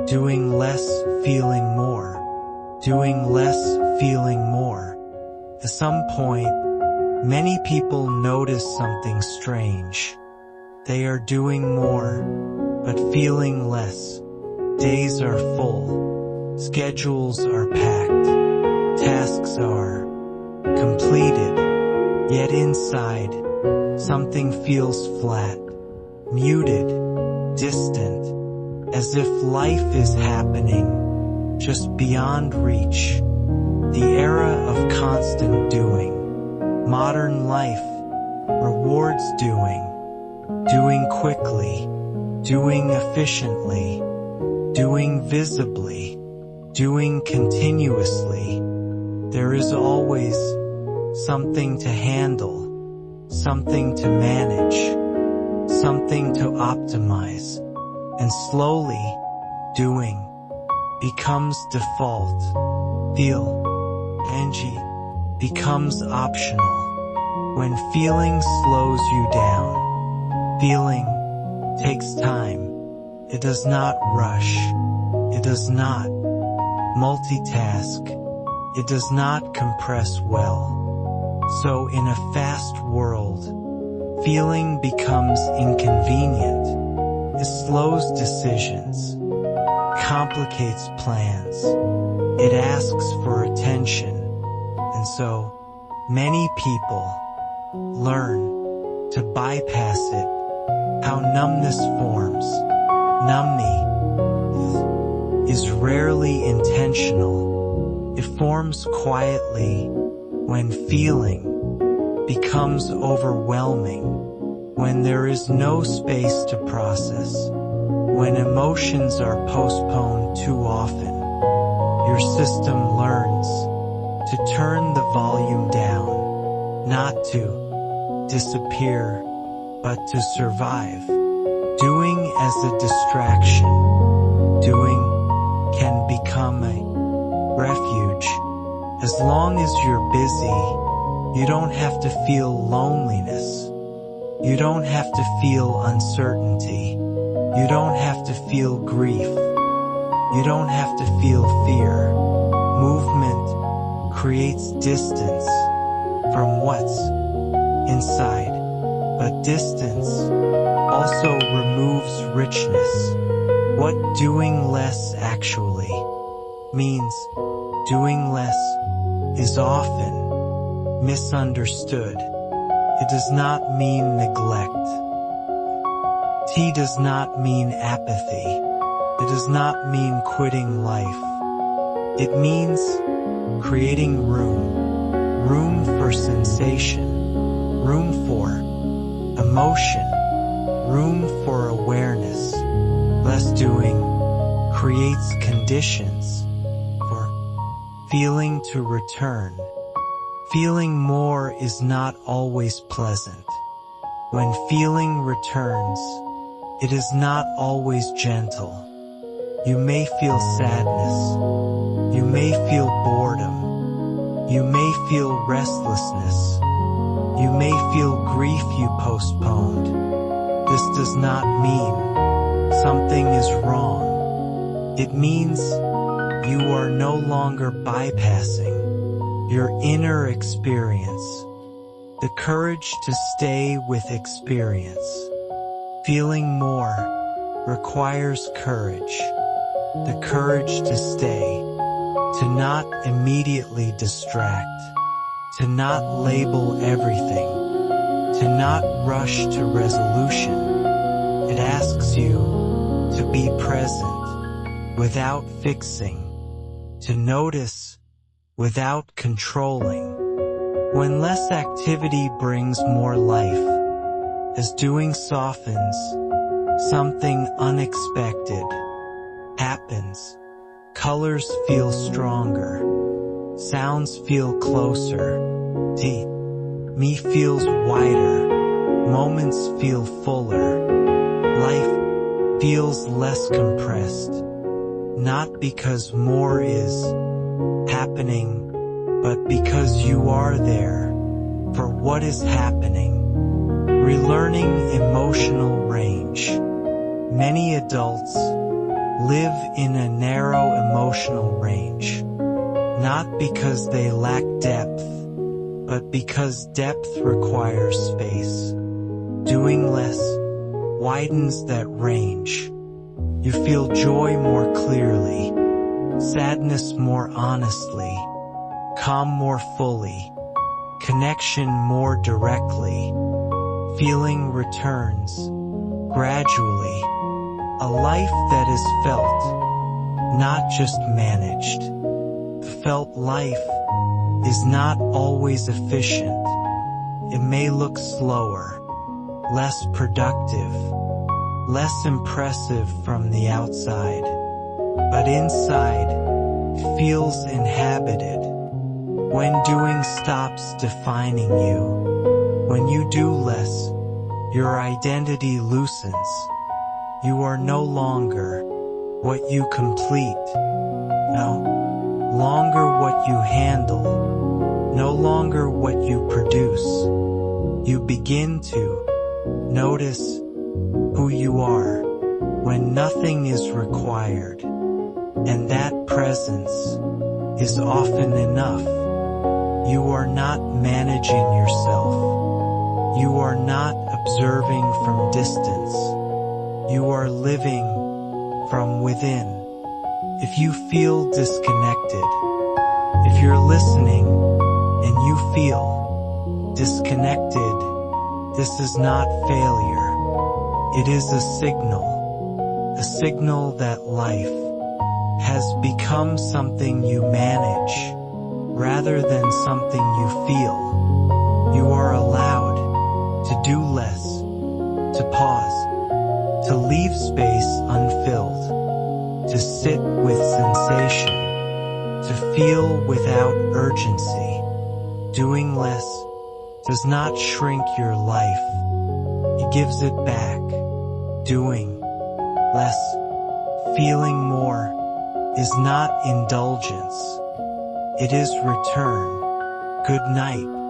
Doing less, feeling more. Doing less, feeling more. At some point, many people notice something strange. They are doing more, but feeling less. Days are full. Schedules are packed. Tasks are completed. Yet inside, something feels flat, muted, distant, as if life is happening just beyond reach. The era of constant doing. Modern life rewards doing. Doing quickly, doing efficiently, doing visibly, doing continuously. There is always something to handle, something to manage, something to optimize, and slowly, doing becomes default. Feel, Angie, becomes optional. When feeling slows you down, feeling takes time. It does not rush. It does not multitask. It does not compress well. So in a fast world, feeling becomes inconvenient. It slows decisions, complicates plans. It asks for attention. And so, many people learn to bypass it. How numbness forms. Numbness is rarely intentional. It forms quietly when feeling becomes overwhelming, when there is no space to process, when emotions are postponed too often. Your system learns to turn the volume down, not to disappear, but to survive. Doing as a distraction. Doing can become a refuge. As long as you're busy, you don't have to feel loneliness. You don't have to feel uncertainty. You don't have to feel grief. You don't have to feel fear. Movement creates distance from what's inside. But distance also removes richness. What doing less actually means. Doing less is often misunderstood. It does not mean neglect. Tea does not mean apathy. It does not mean quitting life. It means creating room for sensation, room for emotion, room for awareness. Less doing creates conditions for feeling to return. Feeling more is not always pleasant. When feeling returns, it is not always gentle. You may feel sadness. You may feel boredom. You may feel restlessness. You may feel grief you postponed. This does not mean something is wrong. It means you are no longer bypassing your inner experience. The courage to stay with experience. Feeling more requires courage. The courage to stay, to not immediately distract, to not label everything, to not rush to resolution. It asks you to be present without fixing, to notice without controlling. When less activity brings more life, as doing softens, something unexpected happens. Colors feel stronger. Sounds feel closer. Me feels wider. Moments feel fuller. Life feels less compressed. Not because more is happening, but because you are there for what is happening. Relearning emotional range. Many adults live in a narrow emotional range, not because they lack depth, but because depth requires space. Doing less widens that range. You feel joy more clearly, sadness more honestly, calm more fully, connection more directly. Feeling returns, gradually, a life that is felt, not just managed. The felt life is not always efficient. It may look slower, less productive, less impressive from the outside, but inside, it feels inhabited. When doing stops defining you, when you do less, your identity loosens. You are no longer what you complete, no longer what you handle, no longer what you produce. You begin to notice who you are when nothing is required, and that presence is often enough. You are not managing yourself. You are not observing from distance. You are living from within. If you feel disconnected, if you're listening and you feel disconnected, this is not failure. It is a signal that life has become something you manage rather than something you feel. You are allowed to do less, to pause, to leave space unfilled, to sit with sensation, to feel without urgency. Doing less does not shrink your life. It gives it back. Doing less, feeling more, is not indulgence. It is return. Good night.